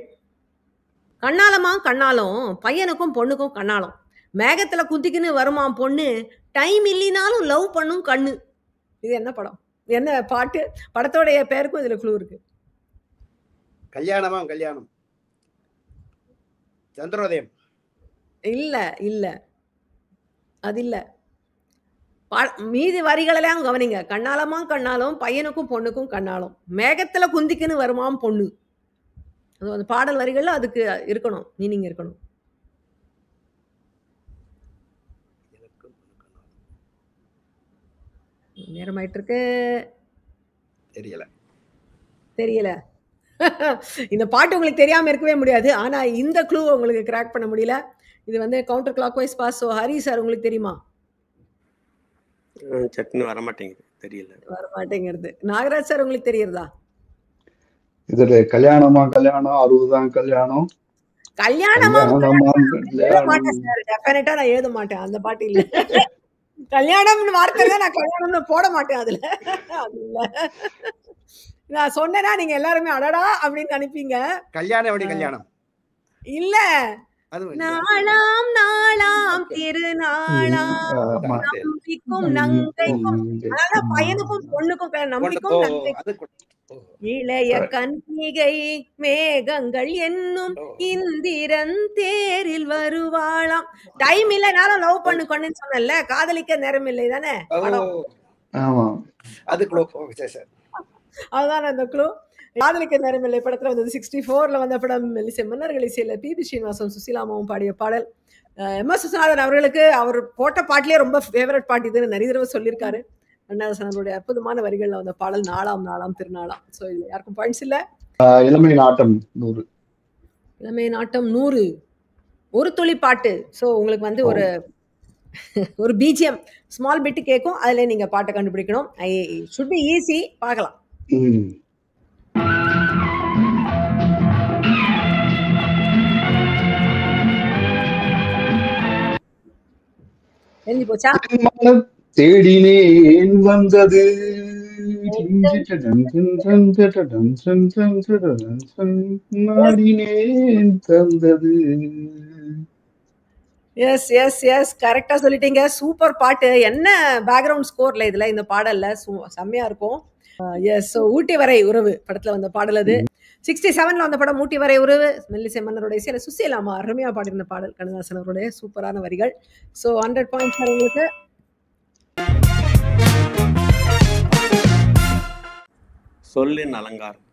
[SPEAKER 1] கண்ணாலமா கண்ணாலும் பையனுக்கும் பொண்ணுக்கும் கண்ணாலம், மேகத்துல குதிக்குன்னு வருமாம் பொண்ணு, டைம் இல்லைனாலும் லவ் பண்ணும் கண்ணு. இது என்ன படம், என்ன பாட்டு? படத்தோடைய பேருக்கும் இதுல க்ளூ இருக்கு.
[SPEAKER 4] கல்யாணமா கல்யாணம், சந்திரோதயம்.
[SPEAKER 1] இல்ல இல்ல, அது இல்ல. மீதி வரிகளெல்லாம் கவனிங்க. கண்ணாலமா கண்ணாலும் பையனுக்கும் பொண்ணுக்கும் கண்ணாலம், மேகத்துல குந்திக்குன்னு வருமாம் பொண்ணு. அது அந்த பாடல் வரிகள்ல அதுக்கு இருக்கணும், மீனிங் இருக்கணும். நேரமாயிட்டு இருக்கு. தெரியல. இந்த பாட்டு உங்களுக்கு தெரியாம இருக்கவே முடியாது. ஆனா இந்த க்ளூ உங்களுக்கு கிராக் பண்ண முடியல. இது வந்து counter clockwise pass. So Hari sir உங்களுக்கு தெரியுமா?
[SPEAKER 2] சட்னு வர மாட்டேங்குது, தெரியல.
[SPEAKER 1] வர மாட்டேங்கிறது. நாகராஜ் சார் உங்களுக்கு தெரியுறதா?
[SPEAKER 5] இதுல கல்யாணமா கல்யாணம், 60 கல்யாணம்,
[SPEAKER 1] கல்யாணமா மாட்டேன் சார். டெஃபினட்டா நான் எழுத மாட்டேன், அந்த பாட்டு இல்ல. கல்யாணம்னு வார்த்தை தான், நான் கல்யாணம்னு போட மாட்டேன் அதுல. அது இல்ல. நான் சொன்னேன்னா நீங்க எல்லாருமே அடடா அப்படின்னு நினைப்பீங்க.
[SPEAKER 4] கல்யாணம்
[SPEAKER 1] இல்ல, நாளாம் நாளாம் திருநாளாம் நம்பிக்கும் நங்கைக்கும். அதனால பையனுக்கும் பொண்ணுக்கும் நம்பிக்கும் நங்கைக்கும். இளைய கன்னிகை மேகங்கள் என்னும் இந்திரன் தேரில் வருவாளாம். டைம் இல்லைனாலும் லவ் பண்ணு கொண்டுன்னு சொன்னல, காதலிக்க நேரம் இல்லை தானே. அதுதான் அந்த க்ளூ. காதலிக்க நேரம் இல்லை படத்துல வந்தது 64ல வந்த படம். மெல்லிசை மன்னர்கள் இசையில பி.பி. ஸ்ரீனிவாசன் சுசீலாமாவும் பாடிய பாடல். எம்.எஸ். விஸ்வநாதன் அவர்களுக்கு அவர் போட்ட பாட்டிலேயே ரொம்ப ஃபேவரட் பாட்டு இதுன்னு நிறைய தடவை சொல்லியிருக்காரு. அண்ணாசனருடைய அற்புதமான வரிகள்ல வந்த பாடல் நாளாம் நாளாம் திருநாளாம். ஸோ இது யாருக்கும் பாயிண்ட்ஸ் இல்ல.
[SPEAKER 5] இளமை நாட்டம் 100.
[SPEAKER 1] இளமை நாட்டம் 100 ஒரு துளி பாட்டு. ஸோ உங்களுக்கு வந்து ஒரு பிஜிஎம் ஸ்மால் பிட்டு கேட்கும், அதுல நீங்க பாட்டை கண்டுபிடிக்கணும். I should be easy. பார்க்கலாம். எழுதி போச்சா?
[SPEAKER 5] தேடினேன் வந்தது நாடினேன் தந்தது.
[SPEAKER 1] எஸ் எஸ் எஸ், கரெக்டா சொல்லிட்டீங்க. சூப்பர் பாட்டு. என்ன பேக்ரவுண்ட் ஸ்கோர்ல இதுல இந்த பாடல்ல செம்மையா இருக்கும். எஸ், ஊட்டி வரை உறவு படத்துல வந்த பாடல் அது. 67ல வந்த படம் ஊட்டி வரை உறவு. மெல்லிசை மன்னருடைய இசையில சுசீலாமா அருமையா பாடியிருந்த பாடல். கண்ணதாசன் அவருடைய சூப்பரான வரிகள். ஸோ 100 பாயிண்ட்ஸ் உங்களுக்கு.
[SPEAKER 2] சொல்லின் அலங்காரம்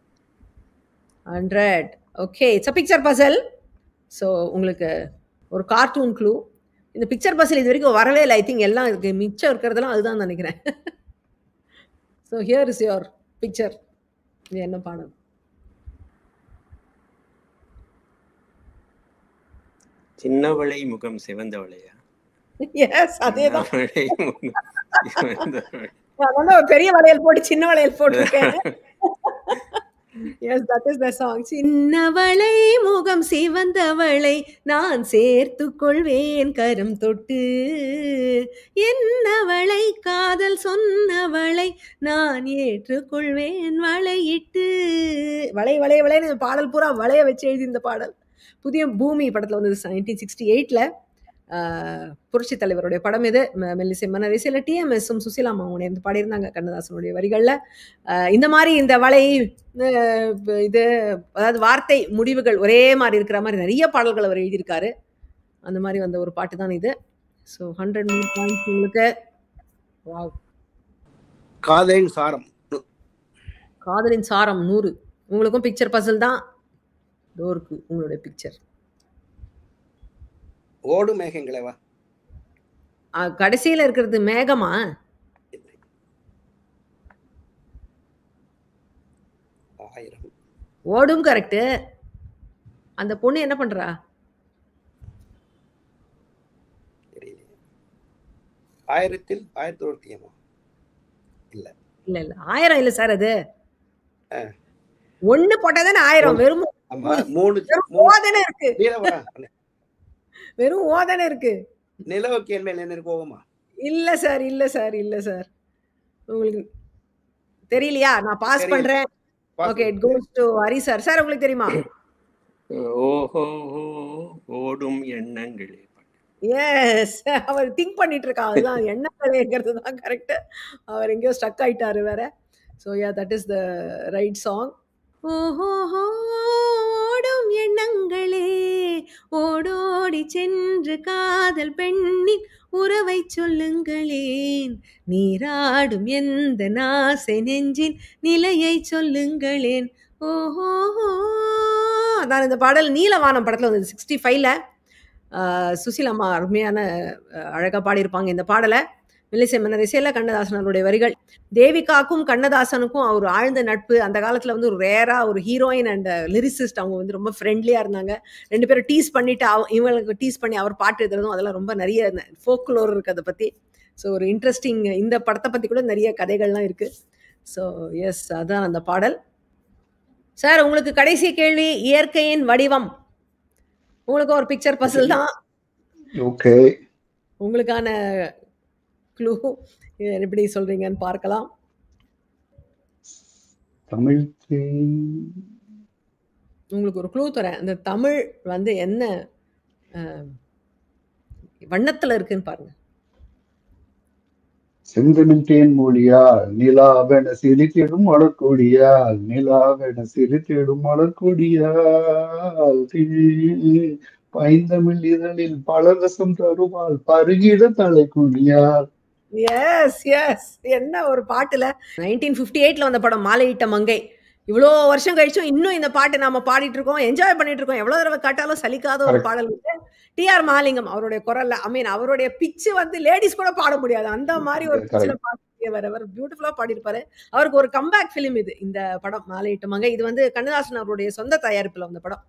[SPEAKER 1] 100. Okay, it's a picture puzzle. So உங்களுக்கு ஒரு கார்ட்டூன் க்ளூ. இந்த பிக்சர் பசில் இது வரைக்கும் வரவே இல்லை. ஐ திங்க் எல்லாம் இதுக்கு மிச்சம் இருக்கிறதெல்லாம் அதுதான் நினைக்கிறேன். So here is your picture. இது என்ன பாடம்?
[SPEAKER 2] சின்னவளை முகம் சிவந்தவளையா?
[SPEAKER 1] எஸ், அதேதான். நான் ஒரு பெரிய வளையல் போட்டு சின்ன வளையல் போட்டிருக்கேன். Yes, that is the song. சின்னவளை முகம் சிவந்தவளை நான் சேர்த்துக் கொள்வேன் கரம் தொட்டு, என்னவளை காதல் சொன்னவளை நான் ஏற்றுக்கொள்வேன் வளையிட்டு. வளை வளை வளைன்னு இந்த பாடல் பூரா வளைய வச்சு எழுதி இந்த பாடல் புதிய பூமி படத்தில் வந்தது 1968ல். புரட்சி தலைவருடைய படம் இது. மெல்லிசை மன்னர் இசையில் டிஎம்எஸும் சுசீலாமாவும் இருந்து பாடியிருந்தாங்க கண்ணதாசனுடைய வரிகளில். இந்த மாதிரி இந்த வலை இது அதாவது வார்த்தை முடிவுகள் ஒரே மாதிரி இருக்கிற மாதிரி நிறைய பாடல்கள் அவர் எழுதியிருக்காரு. அந்த மாதிரி வந்த ஒரு பாட்டு தான் இது. ஸோ 100 பாயிண்ட்ஸ் உங்களுக்கு. வாவ்.
[SPEAKER 4] காதலின் சாரம்.
[SPEAKER 1] காதலின் சாரம் 100. உங்களுக்கும் பிக்சர் பசில் தான். டோருக்கு உங்களுடைய பிக்சர்.
[SPEAKER 4] ஓடு மேகங்களேவா?
[SPEAKER 1] கடைசியில் இருக்கிறது மேகமா? ஓடும் கரெக்டு. அந்த பொண்ணு என்ன பண்றா?
[SPEAKER 4] 1900 இல்ல
[SPEAKER 1] இல்ல இல்ல 1000 இல்ல சார். அது ஒண்ணு போட்டாதானே 1000. வெறும் ஓதானே இருக்கு. வெறும் ஓதானே இருக்கு.
[SPEAKER 4] நிலவுக்கு என் மேல் என்ன கோவமா?
[SPEAKER 1] இல்ல சார் இல்ல சார் இல்ல சார். உங்களுக்கு தெரியலையா? நான் பாஸ் பண்றேன். Okay, it goes to Hari sir. Sir உங்களுக்கு தெரியுமா?
[SPEAKER 2] ஓஹோ ஓடும் எண்ணங்களே.
[SPEAKER 1] எஸ், அவர் திங்க் பண்ணிட்டு இருக்கா. அதுதான் எண்ணங்களேங்கிறது தான் கரெக்ட். அவர் எங்கேயோ ஸ்டக் ஆயிட்டாரு வேற. So yeah, that is the right song. ஓஹோ ஓடும் எண்ணங்களே ஓடோடி சென்று காதல் பெண்ணின் உறவை சொல்லுங்களேன், நீராடும் எந்த நாசை நெஞ்சின் நிலையை சொல்லுங்களேன். ஓஹோ. அதான் இந்த பாடல் நீலவானம் படத்தில் வந்து 65ல் சுசீலாம்மா அருமையான அழகாக பாடியிருப்பாங்க இந்த பாடலை. மெல்லிசை மன்னர் இசையில் கண்ணதாசன் அவருடைய வரிகள். தேவிகாக்கும் கண்ணதாசனுக்கும் அவர் ஆழ்ந்த நட்பு. அந்த காலத்தில் வந்து ஒரு ரேராக ஒரு ஹீரோயின் அண்ட் லிரிசிஸ்ட். அவங்க வந்து ரொம்ப ஃப்ரெண்ட்லியாக இருந்தாங்க. 2 பேரும் டீஸ் பண்ணிவிட்டு இவங்களுக்கு டீஸ் பண்ணி அவர் பாட்டு எழுதுறதும் அதெல்லாம் ரொம்ப நிறைய ஃபோக்லோர் இருக்குது அதை பற்றி. ஸோ ஒரு இன்ட்ரெஸ்டிங் இந்த படத்தை பற்றி கூட நிறைய கதைகள்லாம் இருக்குது. ஸோ எஸ், அதுதான் அந்த பாடல். சார் உங்களுக்கு கடைசி கேள்வி. இயற்கையின் வடிவம். உங்களுக்கு ஒரு பிக்சர் பசில் தான்.
[SPEAKER 5] ஓகே,
[SPEAKER 1] உங்களுக்கான க்ளூ எப்படி சொல்றீங்கன்னு பார்க்கலாம்.
[SPEAKER 5] தமிழ்
[SPEAKER 1] உங்களுக்கு ஒரு க்ளூ தரேன். அந்த தமிழ் வந்து என்ன வண்ணத்துல இருக்குன்னு பாருங்க.
[SPEAKER 5] செந்தமிழ் தேன் மொழியால் நிலாவென சிரித்திடும் மலர்கொடியால், நிலாவென சிரித்திடும் மலர்கொடியால், பைந்தமிழ் இதழில் பலரசம் தருவாள் பருகிட தலைக்குடியால்.
[SPEAKER 1] எஸ் எஸ், என்ன ஒரு பாட்டுல 1958ல வந்த படம் மாலையிட்ட மங்கை. இவ்வளோ வருஷம் கழிச்சும் இன்னும் இந்த பாட்டு நாம பாடிட்டு இருக்கோம், என்ஜாய் பண்ணிட்டு இருக்கோம். எவ்வளவு தடவை கேட்டாலும் சலிக்காத ஒரு பாடல். டிஆர் மகாலிங்கம் அவருடைய குரல்ல, அவருடைய பிச்சு வந்து லேடிஸ் கூட பாட முடியாது. அந்த மாதிரி ஒரு பிச்சில் பாடியவர் பியூட்டிஃபுல்லா பாடியிருப்பாரு. அவருக்கு ஒரு கம்பேக் ஃபிலிம் இது, இந்த படம் மாலையிட்ட மங்கை. இது வந்து கண்ணதாசன் அவருடைய சொந்த தயாரிப்புல வந்த படம்.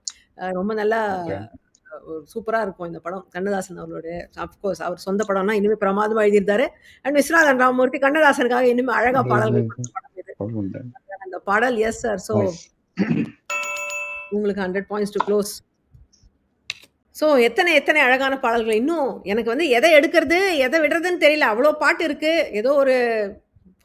[SPEAKER 1] ரொம்ப நல்லா சூப்பரா இருக்கும் இந்த படம். கண்ணதாசன் அவருடைய அப்கோர்ஸ் அவர் சொந்த படம்னா இனிமே பிரமாதமா எழுதியிருந்தாரு. அண்ட் விஸ்வநாதன் ராமமூர்த்தி கண்ணதாசனுக்காக இனிமே அழகா பாடல்கள் அந்த பாடல். Yes sir. ஸோ உங்களுக்கு 100 பாயிண்ட்ஸ் டு க்ளோஸ். ஸோ எத்தனை அழகான பாடல்கள். இன்னும் எனக்கு வந்து எதை எடுக்கிறது எதை விடுறதுன்னு தெரியல. அவ்வளோ பாட்டு இருக்கு. ஏதோ ஒரு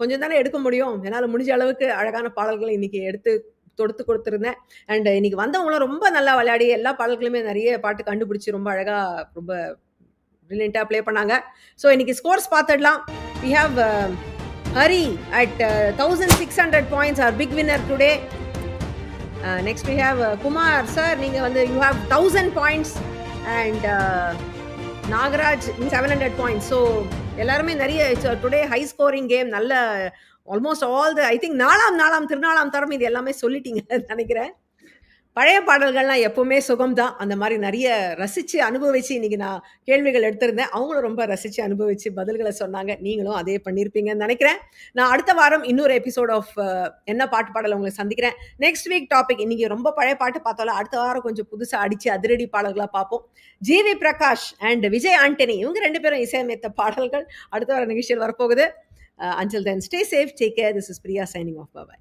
[SPEAKER 1] கொஞ்சம் தானே எடுக்க முடியும். என்னால் முடிஞ்ச அளவுக்கு அழகான பாடல்களை இன்னைக்கு எடுத்து தொடுத்து கொடுத்துருந்தேன். அண்ட் இன்னைக்கு வந்தவங்களும் ரொம்ப நல்லா விளையாடி எல்லா பாடல்களுமே நிறைய பாட்டு கண்டுபிடிச்சி ரொம்ப அழகா ரொம்ப பிரில்லியண்டாக ப்ளே பண்ணாங்க. ஸோ இன்னைக்கு ஸ்கோர்ஸ் பார்த்துடலாம். We have Hari at 1600 points, our big winner today. Next we have Kumar sir, நீங்கள் வந்து you have 1000 points and Nagaraj 700 points. So எல்லாருமே நிறைய டுடே ஹை ஸ்கோரிங் கேம். நல்ல ஆல்மோஸ்ட் ஆல் ஐ திங்க் நாலாம் திருநாளாம் தரம் இது எல்லாமே சொல்லிட்டீங்க நினைக்கிறேன். பழைய பாடல்கள்லாம் எப்பவுமே சுகம்தான். அந்த மாதிரி நிறைய ரசித்து அனுபவிச்சு இன்னைக்கு நான் கேள்விகள் எடுத்திருந்தேன். அவங்களும் ரொம்ப ரசித்து அனுபவிச்சு பதில்களை சொன்னாங்க. நீங்களும் அதே பண்ணியிருப்பீங்கன்னு நினைக்கிறேன். நான் அடுத்த வாரம் இன்னொரு எபிசோட் ஆஃப் என்ன பாட்டு பாடலை உங்களை சந்திக்கிறேன். நெக்ஸ்ட் வீக் டாபிக் இன்னைக்கு ரொம்ப பழைய பாட்டு பார்த்தாலும் அடுத்த வாரம் கொஞ்சம் புதுசாக அடித்து அதிரடி பாடல்களாக பார்ப்போம். ஜிவி பிரகாஷ் அண்ட் விஜய் ஆண்டனி இவங்க 2 பேரும் இசையமைத்த பாடல்கள் அடுத்த வார நிகழ்ச்சியில் வரப்போகுது. Until then, stay safe, take care. This is Priya signing off. Bye-bye.